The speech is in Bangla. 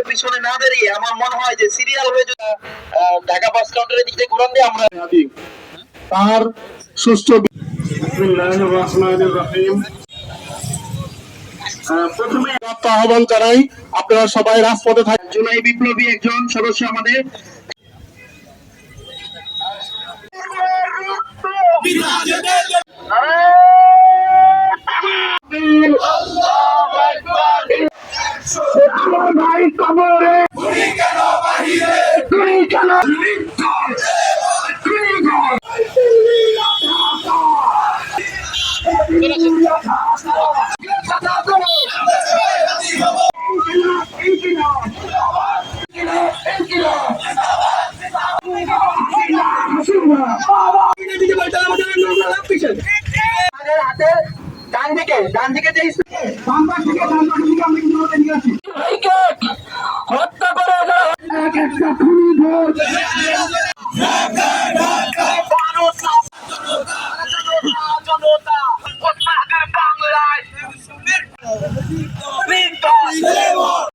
পিছনে না দাঁড়িয়ে আমার মনে হয় যে সিরিয়াল হয়ে ঢাকা বাস কাউন্টারের দিক থেকে ঘুরান দিয়ে আমরা তার সুষ্ঠু প্রথমে আহ্বান জানাই আপনারা সবাই রাজপথে থাকেন। জুলাই বিপ্লবী একজন সদস্য আমাদের আমার ভাই কবরে তুই কেন হাতে ডান দিকে যে আমরা